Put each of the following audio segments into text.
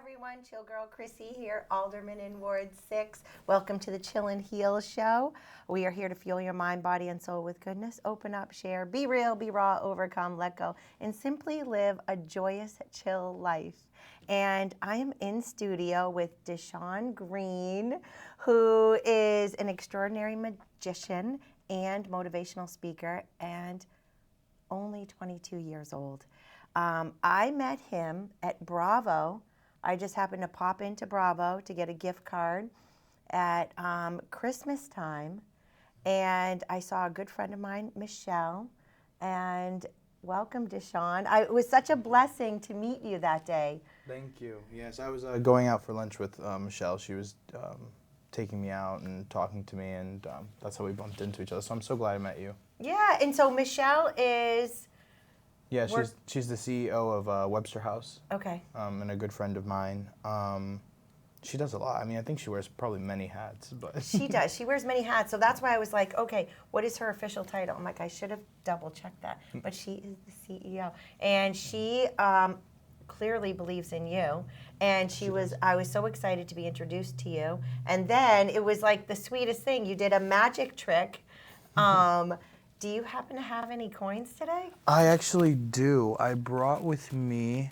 everyone. Chill Girl Chrissy here, Alderman in Ward 6. Welcome to the Chill and Heal Show. We are here to fuel your mind, body, and soul with goodness. Open up, share, be real, be raw, overcome, let go, and simply live a joyous, chill life. And I am in studio with DaSean Greene, who is an extraordinary magician and motivational speaker, and only 22 years old. I met him at Bravo. I just happened to pop into Bravo to get a gift card at Christmas time, and I saw a good friend of mine, Michelle, and welcome, DaSean. It was such a blessing to meet you that day. Thank you. Yes, I was going out for lunch with Michelle. She was taking me out and talking to me, and that's how we bumped into each other. So I'm so glad I met you. Yeah, and so Michelle is... Yeah, she's the CEO of Webster House. Okay. And a good friend of mine. She does a lot. I mean, I think she wears probably many hats, but She does. She wears many hats. So that's why I was like, okay, what is her official title? I'm like, I should have double checked that. But she is the CEO. And she clearly believes in you. And I was so excited to be introduced to you. And then it was like the sweetest thing. You did a magic trick. Do you happen to have any coins today? I actually do. I brought with me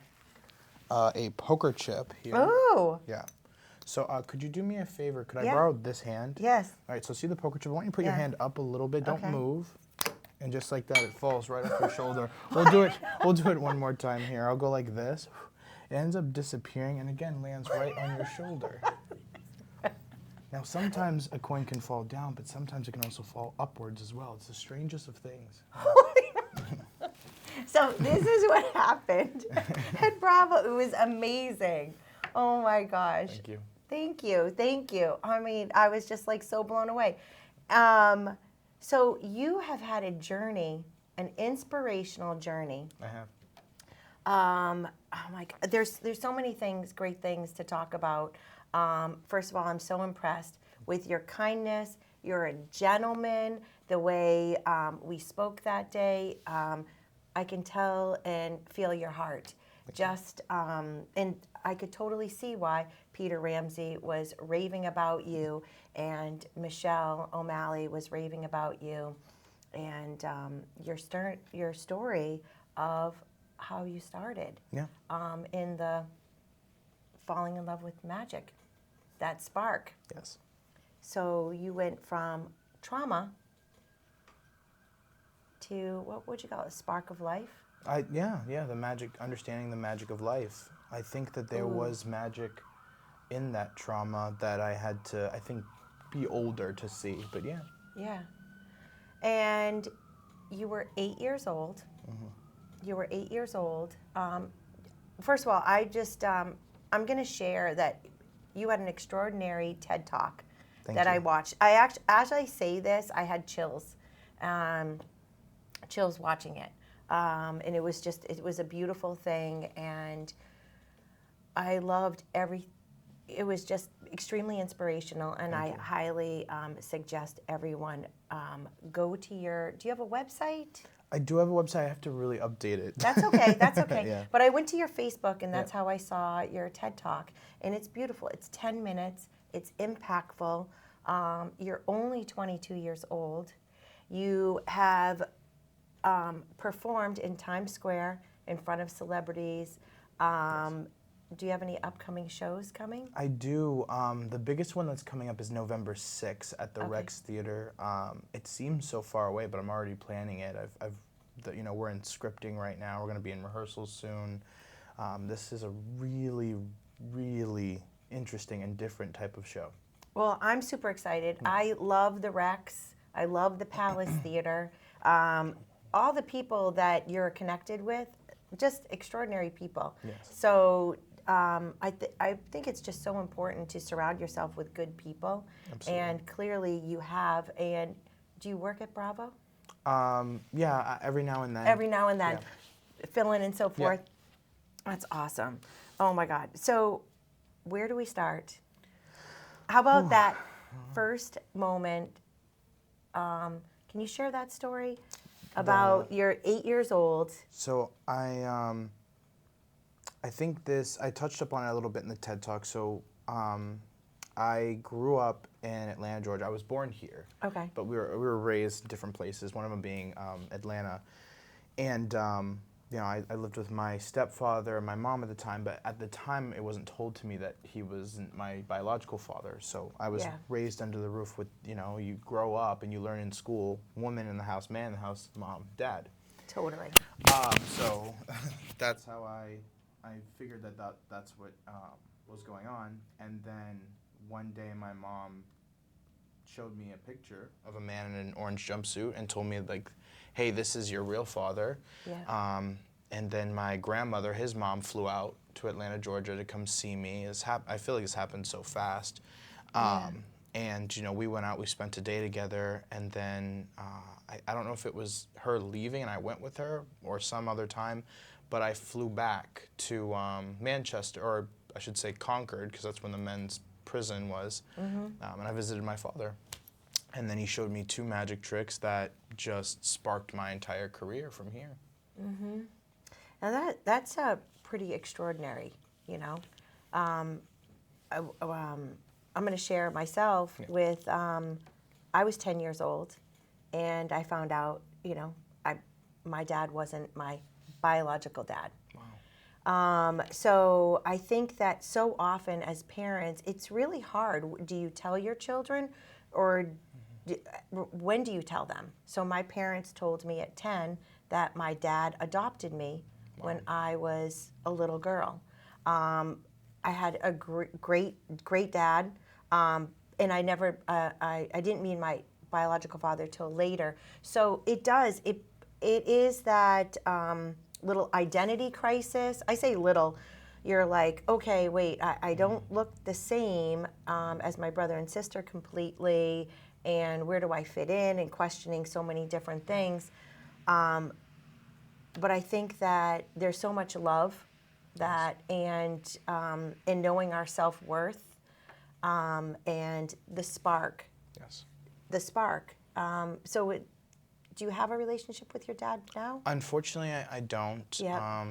a poker chip here. Oh. Yeah. So could you do me a favor? Could I Yeah. borrow this hand? Yes. All right, so see the poker chip? I want you to put your hand up a little bit. Don't Okay. move. And just like that, it falls right off your shoulder. We'll do it one more time here. I'll go like this. It ends up disappearing and again lands right on your shoulder. Now, sometimes a coin can fall down, but sometimes it can also fall upwards as well. It's the strangest of things. So this is what happened at Bravo. It was amazing. Oh my gosh. Thank you. Thank you. Thank you. I mean, I was just like so blown away. So you have had a journey, an inspirational journey. I have. Oh my God. There's so many things, great things to talk about. First of all, I'm so impressed with your kindness. You're a gentleman. The way we spoke that day, I can tell and feel your heart. And I could totally see why Peter Ramsey was raving about you and Michelle O'Malley was raving about you, and your story of how you started. Yeah. In the falling in love with magic, that spark. Yes. So you went from trauma to, what would you call it, a spark of life? The magic, understanding the magic of life. I think that there was magic in that trauma that I had to, I think, be older to see, but yeah. Yeah. And you were 8 years old. Mm-hmm. You were 8 years old. First of all, I'm going to share that you had an extraordinary TED Talk that I watched. As I say this, I had chills watching it. And it was a beautiful thing, and I loved it was just extremely inspirational, and I highly suggest everyone go to do you have a website? I do have a website. I have to really update it. That's okay. That's okay. Yeah. But I went to your Facebook, and that's how I saw your TED Talk. And it's beautiful. It's 10 minutes. It's impactful. You're only 22 years old. You have performed in Times Square in front of celebrities. Do you have any upcoming shows coming? I do. The biggest one that's coming up is November 6th at the Rex Theater. It seems so far away, but I'm already planning it. We're in scripting right now. We're going to be in rehearsals soon. This is a really, really interesting and different type of show. Well, I'm super excited. I love the Rex. I love the Palace Theater. All the people that you're connected with, just extraordinary people. Yes. So I think it's just so important to surround yourself with good people. Absolutely. And clearly you have. And do you work at Bravo? Every now and then. Every now and then. Yeah. Fill in and so forth. Yeah. That's awesome. Oh my God. So where do we start? How about that first moment? Can you share that story about you're 8 years old? So I I think I touched upon it a little bit in the TED Talk. So I grew up in Atlanta, Georgia. I was born here. Okay. But we were raised in different places, one of them being Atlanta. And, I lived with my stepfather and my mom at the time, but at the time it wasn't told to me that he wasn't my biological father. So I was raised under the roof with, you grow up and you learn in school, woman in the house, man in the house, mom, dad. Totally. So that's how I figured that's what was going on. And then one day my mom showed me a picture of a man in an orange jumpsuit and told me, like, hey, this is your real father. Yeah. And then my grandmother, his mom, flew out to Atlanta, Georgia to come see me. I feel like it's happened so fast. And, we went out, we spent a day together, and then I don't know if it was her leaving and I went with her or some other time, but I flew back to Manchester, or I should say Concord, because that's when the men's prison was, and I visited my father. And then he showed me 2 magic tricks that just sparked my entire career from here. Now that's pretty extraordinary, I'm going to share myself with, I was 10 years old, and I found out, my dad wasn't my biological dad. Wow. So I think that so often as parents, it's really hard. Do you tell your children, or when do you tell them? So my parents told me at 10 that my dad adopted me when I was a little girl. I had a great dad, and I never, I didn't meet my biological father till later. So it is that little identity crisis. I say little. You're like, okay, wait, I don't look the same as my brother and sister completely, and where do I fit in, and questioning so many different things. But I think that there's so much love that, and in knowing our self-worth, and the spark. Yes. The spark. Do you have a relationship with your dad now? Unfortunately, I don't. Yeah.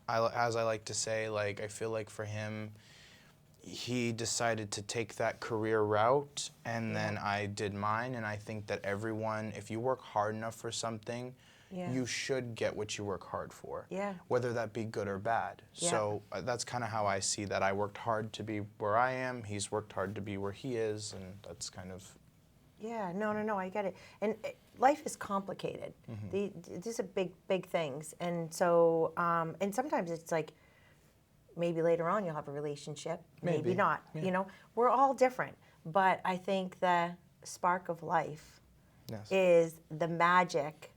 As I like to say, like, I feel like for him, he decided to take that career route, and then I did mine. And I think that everyone, if you work hard enough for something, you should get what you work hard for, whether that be good or bad. So that's kind of how I see that. I worked hard to be where I am. He's worked hard to be where he is, and that's kind of... Yeah, no, I get it. And life is complicated. These are big things. And so, and sometimes it's like, maybe later on you'll have a relationship, maybe not. Yeah. We're all different. But I think the spark of life is the magic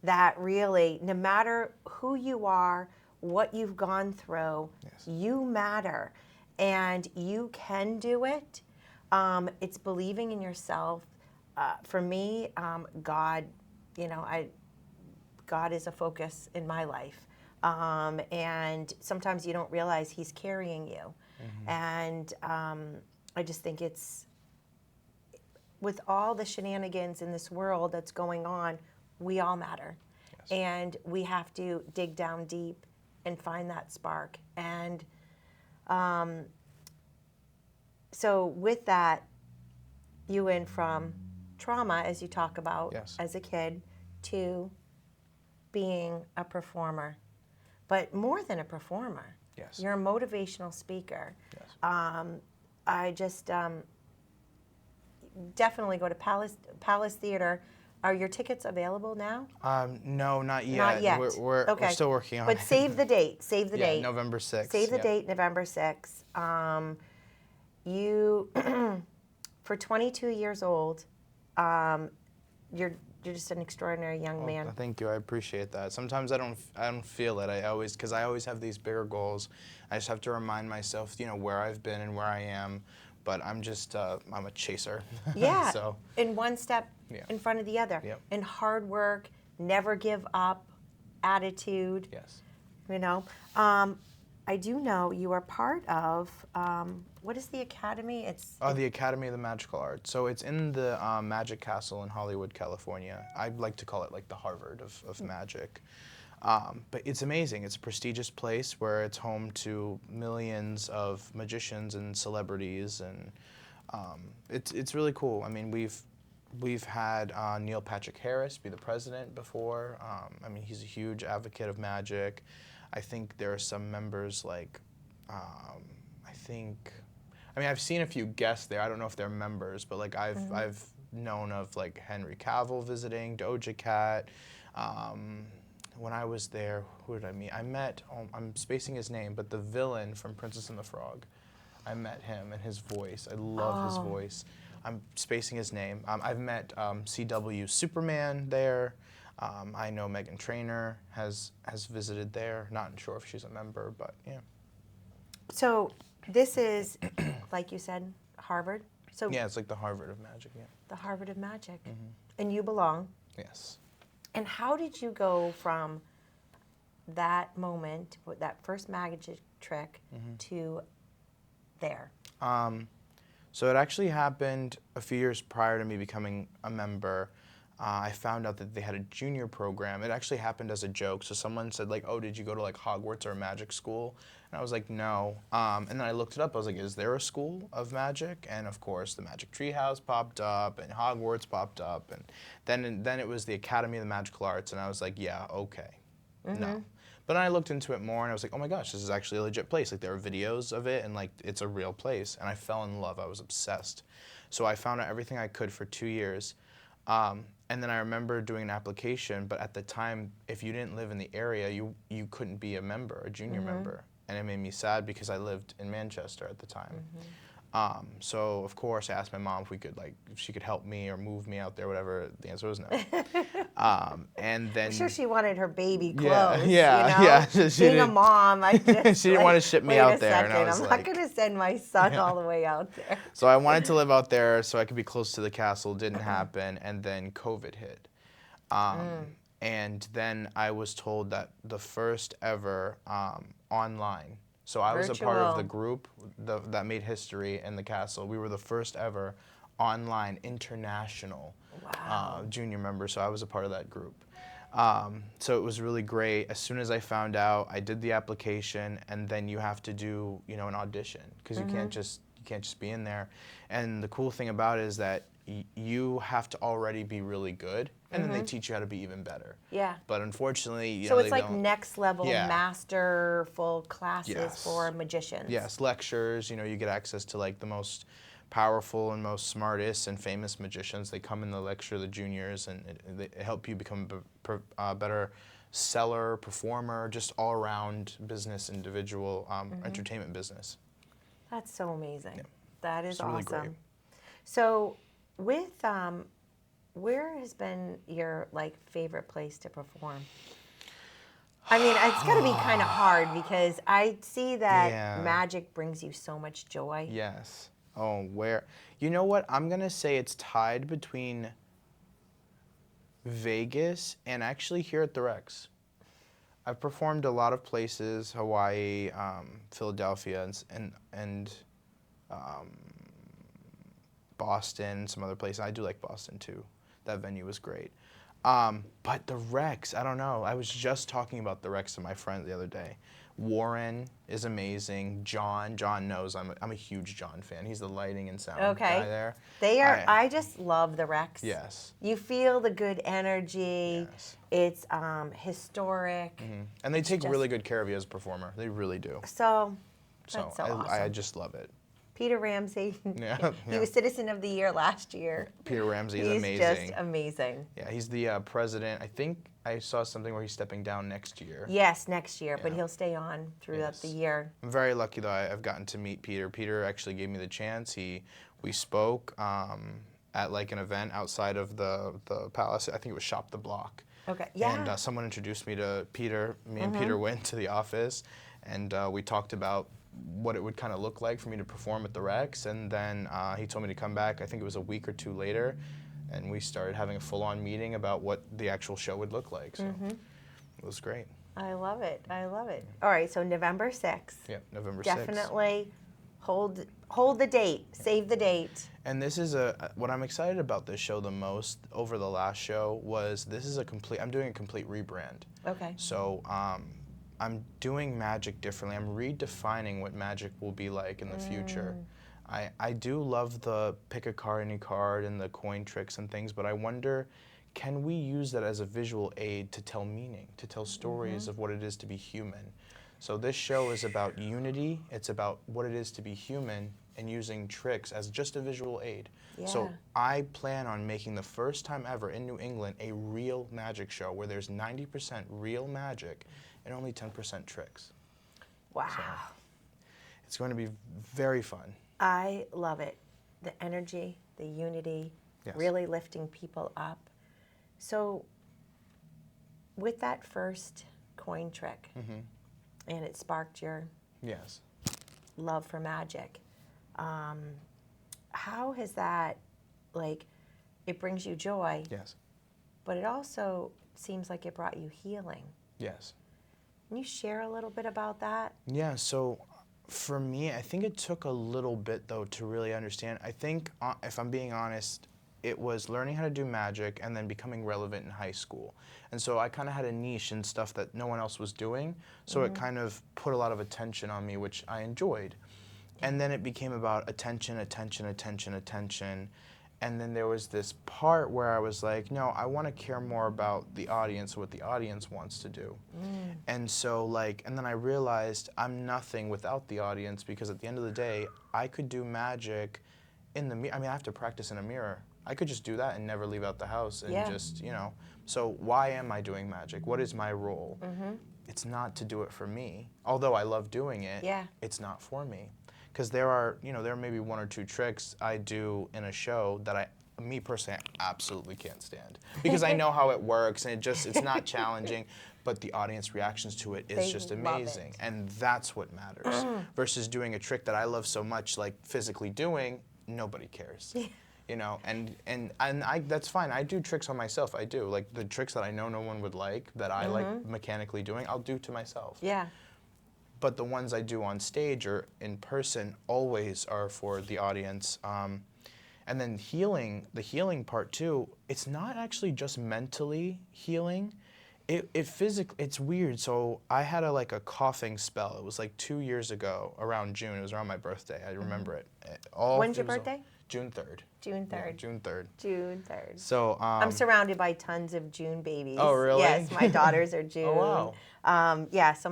that really, no matter who you are, what you've gone through, you matter. And you can do it. It's believing in yourself. For me, God, God is a focus in my life. And sometimes you don't realize He's carrying you. And I just think it's, with all the shenanigans in this world that's going on, we all matter. And we have to dig down deep and find that spark. And so with that, you went from trauma, as you talk about, as a kid, to being a performer. But more than a performer, you're a motivational speaker. I just definitely go to Palace Theater. Are your tickets available now? No, not yet. Not yet. We're still working on it. But save the date. Save the date. November 6th. Save the date, November 6th. You, for 22 years old, you're just an extraordinary young man. Thank you. I appreciate that. Sometimes I don't feel it. Because I always have these bigger goals. I just have to remind myself, where I've been and where I am. But I'm just, I'm a chaser. Yeah. So. In one step in front of the other. And hard work, never give up, attitude. I do know you are part of, what is the Academy? The Academy of the Magical Arts. So it's in the Magic Castle in Hollywood, California. I like to call it like the Harvard of magic. But it's amazing. It's a prestigious place where it's home to millions of magicians and celebrities, and it's really cool. I mean, we've had Neil Patrick Harris be the president before. I mean, he's a huge advocate of magic. I think there are some members like, I've seen a few guests there. I don't know if they're members, but like I've known of like Henry Cavill visiting, Doja Cat. When I was there, who did I meet? I met, I'm spacing his name, but the villain from Princess and the Frog. I met him and his voice. I love his voice. I'm spacing his name. I've met CW Superman there. I know Meghan Trainor has visited there. Not sure if she's a member, but yeah. So this is, like you said, Harvard? So Yeah, it's like the Harvard of magic, yeah. The Harvard of Magic. And you belong. Yes. And how did you go from that moment, that first magic trick, to there? So it actually happened a few years prior to me becoming a member. I found out that they had a junior program. It actually happened as a joke. So someone said like, oh, did you go to like Hogwarts or a magic school? And I was like, no. And then I looked it up. I was like, is there a school of magic? And of course, the Magic Treehouse popped up and Hogwarts popped up. And then it was the Academy of the Magical Arts. And I was like, yeah, okay, no. But then I looked into it more and I was like, oh my gosh, this is actually a legit place. Like there are videos of it and like it's a real place. And I fell in love. I was obsessed. So I found out everything I could for 2 years. And then I remember doing an application, but at the time, if you didn't live in the area, you couldn't be a member, a junior member. And it made me sad because I lived in Manchester at the time. So of course I asked my mom if she could help me or move me out there, whatever. The answer was no. And then I'm sure she wanted her baby clothes. Yeah. Being a mom, I just she didn't want to ship me out there. Second, and I was I'm like, not going to send my son all the way out there. So I wanted to live out there so I could be close to the castle. Didn't happen, and then COVID hit. And then I was told that the first ever online. So I was a part of the group that made history in the castle. We were the first ever online international junior member, so I was a part of that group. So it was really great. As soon as I found out, I did the application, and then you have to do, an audition because you can't just be in there. And the cool thing about it is that you have to already be really good, and then they teach you how to be even better. Yeah. But unfortunately, so they it's like don't. next level masterful classes Yes. for magicians. Yes, lectures. You get access to like the most powerful and most smartest and famous magicians. They come in the lecture, the juniors, and they help you become a better seller, performer, just all around business, individual, entertainment business. That's so amazing. Yeah. That is really awesome. Great. So with where has been your favorite place to perform? I mean, it's got to be kind of hard because I see that magic brings you so much joy. Yes. Oh, where? You know what? I'm going to say it's tied between Vegas and actually here at the Rex. I've performed a lot of places, Hawaii, Philadelphia, and Boston, some other places. I do like Boston too. That venue was great. But the Rex, I don't know. I was just talking about the Rex to my friend the other day. Warren is amazing. John knows I'm a huge John fan. He's the lighting and sound guy there. They are. I just love the Rex. Yes. You feel the good energy. Yes. It's historic. And they take really good care of you as a performer. They really do. So that's so awesome. I just love it. Peter Ramsey. He was Citizen of the Year last year. Peter Ramsey is amazing. He's just amazing. Yeah, he's the president. I think I saw something where he's stepping down next year. Yes, next year, but he'll stay on throughout the year. I'm very lucky that I've gotten to meet Peter. Peter actually gave me the chance. We spoke at like an event outside of the palace. I think it was Shop the Block. Okay. Yeah. And someone introduced me to Peter. Me and Peter went to the office, and we talked about what it would kind of look like for me to perform at the Rex, and then he told me to come back. I think it was a week or two later, and we started having a full-on meeting about what the actual show would look like. So it was great. I love it. I love it. All right, so November 6th. Yeah, November 6th. Definitely hold the date. Save the date. And this is what I'm excited about this show the most over the last show was I'm doing a complete rebrand. Okay. So I'm doing magic differently. I'm redefining what magic will be like in the future. I do love the pick a card, any card, and the coin tricks and things, but I wonder, can we use that as a visual aid to tell meaning, to tell stories of what it is to be human? So this show is about unity. It's about what it is to be human and using tricks as just a visual aid. Yeah. So I plan on making the first time ever in New England a real magic show where there's 90% real magic and only 10% tricks. Wow. So it's going to be very fun. I love it. The energy, the unity, Yes. really lifting people up. So with that first coin trick, and it sparked your Yes. love for magic, how has that, like, it brings you joy, Yes. but it also seems like it brought you healing. Yes. Can you share a little bit about that? Yeah, so for me, I think it took a little bit, though, to really understand. I think, if I'm being honest, it was learning how to do magic and then becoming relevant in high school. And so I kind of had a niche in stuff that no one else was doing, so it kind of put a lot of attention on me, which I enjoyed. And then it became about attention, attention, attention, attention. And then there was this part where I was like, no, I want to care more about the audience, what the audience wants to do. And so, like, and then I realized I'm nothing without the audience, because at the end of the day, I could do magic in the mirror. I mean, I have to practice in a mirror. I could just do that and never leave out the house and just, you know. So why am I doing magic? What is my role? It's not to do it for me. Although I love doing it, it's not for me. Because there are maybe one or two tricks I do in a show that me personally, I absolutely can't stand. Because I know how it works and it's not challenging, but the audience reactions to it is just amazing. And that's what matters. Versus doing a trick that I love so much, like physically doing, nobody cares. You know, and that's fine. I do tricks on myself. I do. Like the tricks that I know no one would like, that I like mechanically doing, I'll do to myself. Yeah. But the ones I do on stage or in person always are for the audience. And then the healing part too, it's not actually just mentally healing. It's weird. So I had a coughing spell. It was like 2 years ago around June. It was around my birthday. I remember it. When's your birthday? June 3rd. June 3rd. Yeah, June 3rd. June 3rd. So I'm surrounded by tons of June babies. Oh, really? Yes, my daughters are June. Oh, wow. Yeah, lots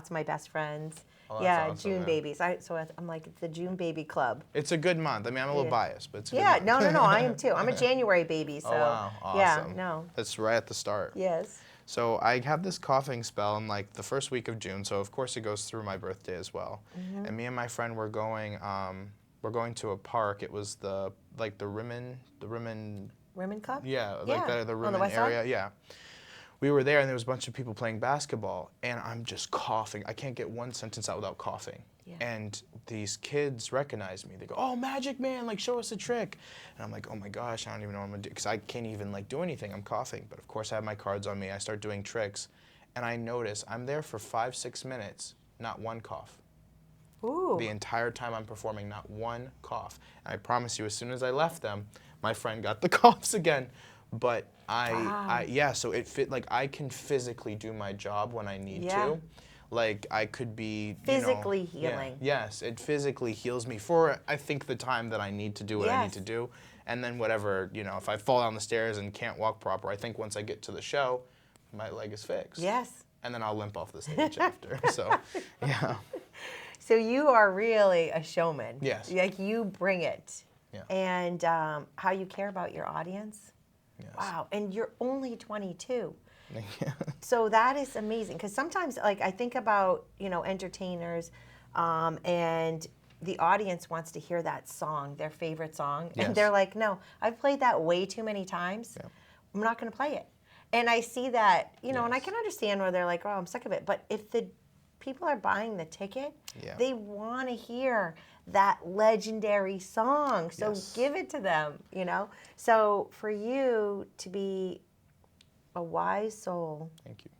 of my best friends. Oh, yeah, that's awesome, June yeah. babies. So I'm like, it's the June baby club. It's a good month. I mean, I'm a little biased, but it's a good month. No, I am too. I'm a January baby, so. Oh, wow. Awesome. Yeah, no. That's right at the start. Yes. So I have this coughing spell in like the first week of June, so of course it goes through my birthday as well. And me and my friend were going to a park. It was the Rimmon Cup? Yeah, Yeah. like the On Rimmon the west area. side? Yeah. We were there and there was a bunch of people playing basketball and I'm just coughing. I can't get one sentence out without coughing. Yeah. And these kids recognize me. They go, "Oh, Magicman, like show us a trick." And I'm like, "Oh my gosh, I don't even know what I'm gonna do," because I can't even like do anything. I'm coughing. But of course I have my cards on me. I start doing tricks and I notice I'm there for 5-6 minutes, not one cough. Ooh. The entire time I'm performing, not one cough. And I promise you, as soon as I left them, my friend got the coughs again. But so it fit, like I can physically do my job when I need to. Like I could be physically healing. Yes, it physically heals me for I think the time that I need to do what I need to do. And then whatever, if I fall down the stairs and can't walk proper, I think once I get to the show, my leg is fixed. Yes. And then I'll limp off the stage after. So, yeah. So you are really a showman. Yes. Like you bring it. Yeah. And how you care about your audience. Yes. Wow. And you're only 22. Yeah. So that is amazing. Because sometimes, like, I think about, entertainers and the audience wants to hear that song, their favorite song. Yes. And they're like, no, I've played that way too many times. Yeah. I'm not going to play it. And I see that, and I Yes. can understand where they're like, oh, I'm sick of it. But if the people are buying the ticket, they want to hear that legendary song. So give it to them, So for you to be a wise soul. Thank you.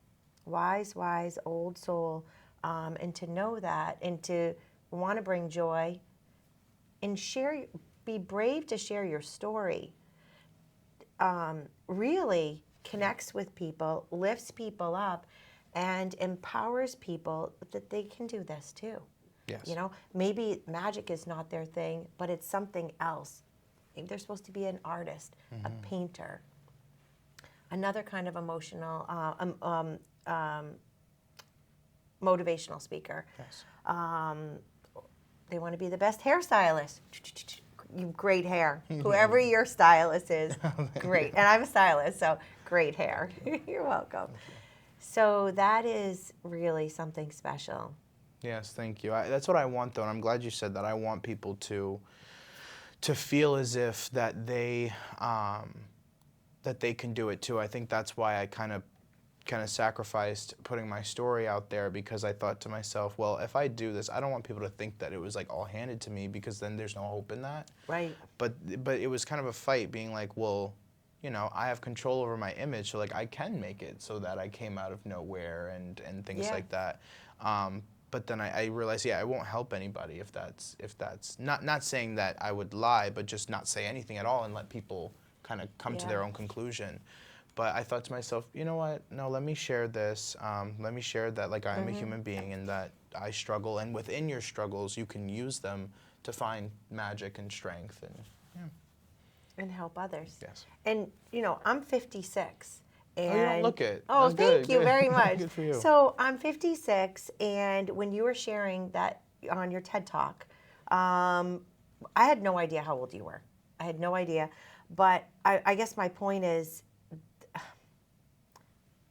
Wise, old soul, and to know that and to want to bring joy, and be brave to share your story. Really connects with people, lifts people up, and empowers people that they can do this too. Yes. You know, maybe magic is not their thing, but it's something else. Maybe they're supposed to be an artist, a painter, another kind of emotional, motivational speaker. Yes. They want to be the best hairstylist. You great hair. Whoever your stylist is, great. And I'm a stylist, so great hair. You're welcome. Thank you. So that is really something special. Yes, thank you. That's what I want, though, and I'm glad you said that. I want people to feel as if that they can do it too. I think that's why I kind of sacrificed putting my story out there, because I thought to myself, well, if I do this, I don't want people to think that it was like all handed to me, because then there's no hope in that. Right. But it was kind of a fight, being like, well, you know, I have control over my image, so like I can make it so that I came out of nowhere and things like that. But then I realized, I won't help anybody if that's not saying that I would lie, but just not say anything at all and let people kind of come to their own conclusion. But I thought to myself, you know what? No, let me share this. Let me share that like I am a human being and that I struggle, and within your struggles, you can use them to find magic and strength And help others. Yes. And, you know, I'm 56. And, oh, you don't look it. Oh, No, thank you very much. Good for you. So I'm 56, and when you were sharing that on your TED Talk, I had no idea how old you were. I had no idea. But I guess my point is,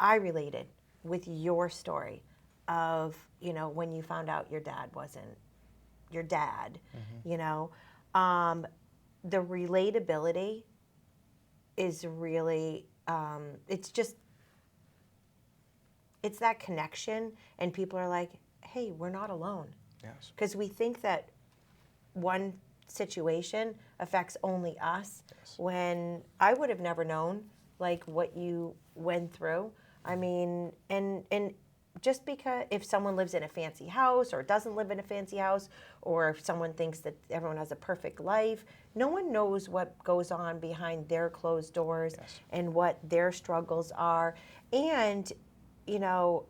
I related with your story of, you know, when you found out your dad wasn't your dad, you know. The relatability is really, it's that connection, and people are like, hey, we're not alone. Yes. Because we think that one situation affects only us, when I would have never known like what you went through. I mean, and just because if someone lives in a fancy house or doesn't live in a fancy house, or if someone thinks that everyone has a perfect life, no one knows what goes on behind their closed doors and what their struggles are. And, you know,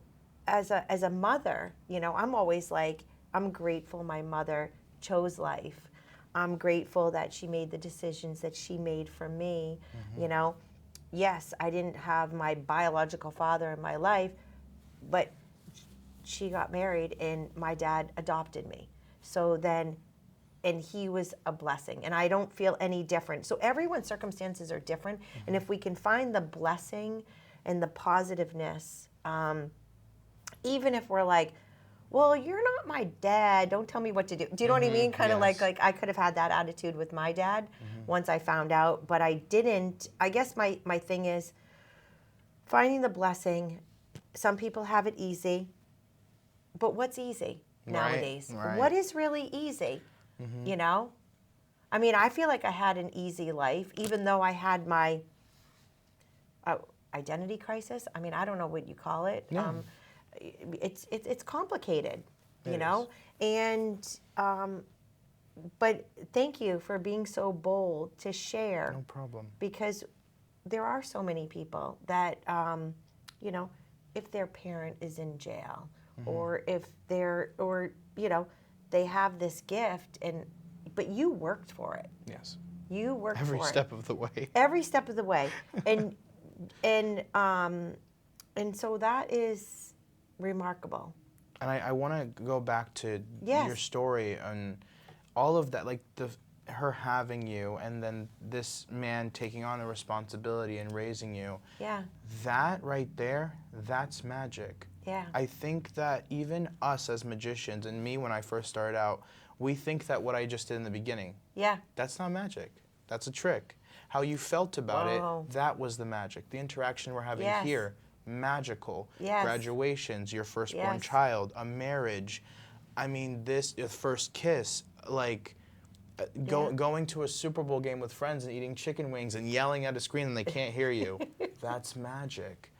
as a mother, you know, I'm always like, I'm grateful my mother chose life. I'm grateful that she made the decisions that she made for me. You know, yes, I didn't have my biological father in my life, but she got married and my dad adopted me. So then, and he was a blessing, and I don't feel any different. So everyone's circumstances are different, and if we can find the blessing and the positiveness, even if we're like, well, you're not my dad, don't tell me what to do. Do you know what I mean? Kind of like I could have had that attitude with my dad once I found out, but I didn't. I guess my thing is finding the blessing. Some people have it easy, but what's easy nowadays? Right. What is really easy? You know? I mean, I feel like I had an easy life, even though I had my identity crisis. I mean, I don't know what you call it. Yeah. It's complicated, you It know? And, but thank you for being so bold to share. No problem. Because there are so many people that, you know, if their parent is in jail, or if they're, or, you know, they have this gift, but you worked for it. Yes. You worked Every for it. step of the way. Every step of the way. And so that is remarkable. And I want to go back to Yes. your story and all of that, like her having you, and then this man taking on the responsibility and raising you. Yeah. That right there, that's magic. Yeah. I think that even us as magicians, and me when I first started out, we think that what I just did in the beginning, Yeah. that's not magic. That's a trick. How you felt about Whoa. it, that was the magic. The interaction we're having Yes. here, magical. Yes. Graduations, your firstborn Yes. child, a marriage. I mean, this first kiss, like going to a Super Bowl game with friends and eating chicken wings and yelling at a screen and they can't hear you. That's magic.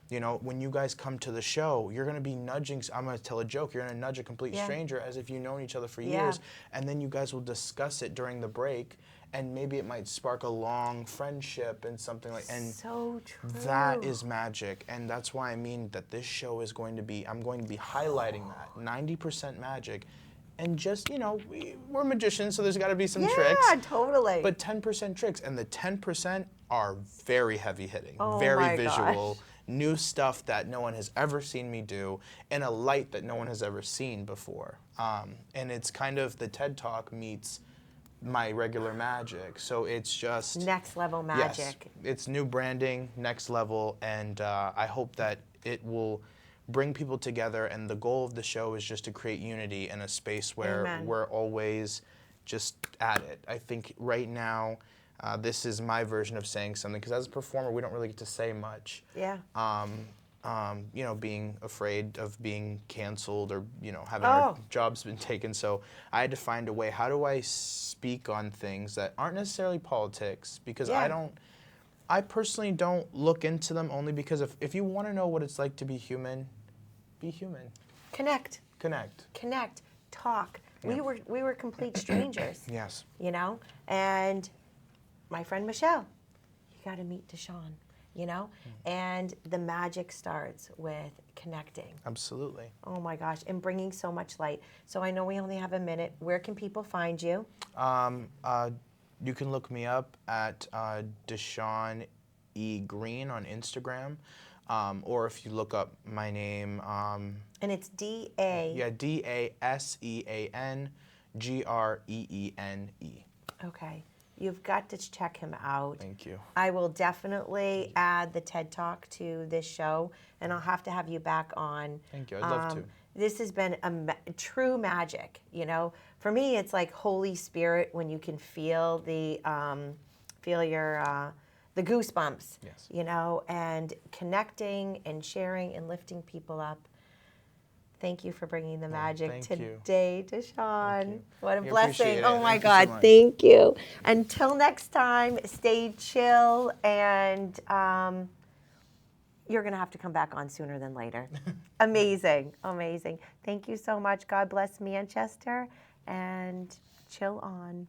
You know, when you guys come to the show, you're going to be nudging, I'm going to tell a joke, you're going to nudge a complete stranger as if you've known each other for years, and then you guys will discuss it during the break, and maybe it might spark a long friendship and something like, and so true. that is magic, and that's why I mean that this show is going to be, I'm going to be highlighting that, 90% magic, and just, you know, we're magicians, so there's got to be some tricks. Yeah, totally. But 10% tricks, and the 10% are very heavy hitting, Oh very my visual, gosh. new stuff that no one has ever seen me do, and a light that no one has ever seen before. And it's kind of the TED Talk meets my regular magic, so it's just next level magic. Yes, it's new branding, next level, and I hope that it will bring people together, and the goal of the show is just to create unity in a space where we're always just at it. I think right now, this is my version of saying something, because as a performer, we don't really get to say much. Yeah. You know, being afraid of being canceled or, you know, having our jobs been taken. So I had to find a way, how do I speak on things that aren't necessarily politics? Because I personally don't look into them, only because if you want to know what it's like to be human, be human. Connect. Connect. Connect. Talk. Yeah. We were complete strangers. Yes. You know? And my friend Michelle, you got to meet DaSean, you know? And the magic starts with connecting. Absolutely. Oh my gosh, and bringing so much light. So I know we only have a minute. Where can people find you? You can look me up at DaSean E. Greene on Instagram, or if you look up my name. And it's D-A. Yeah, DaSean Greene. Okay. You've got to check him out. Thank you. I will definitely add the TED Talk to this show, and I'll have to have you back on. Thank you. I'd love to. This has been true magic. You know, for me, it's like Holy Spirit when you can feel the goosebumps. Yes. You know, and connecting and sharing and lifting people up. Thank you for bringing the magic today, DaSean. What a blessing. Oh my God, thank you. Until next time, stay chill, and you're going to have to come back on sooner than later. Amazing, amazing. Thank you so much. God bless Manchester, and chill on.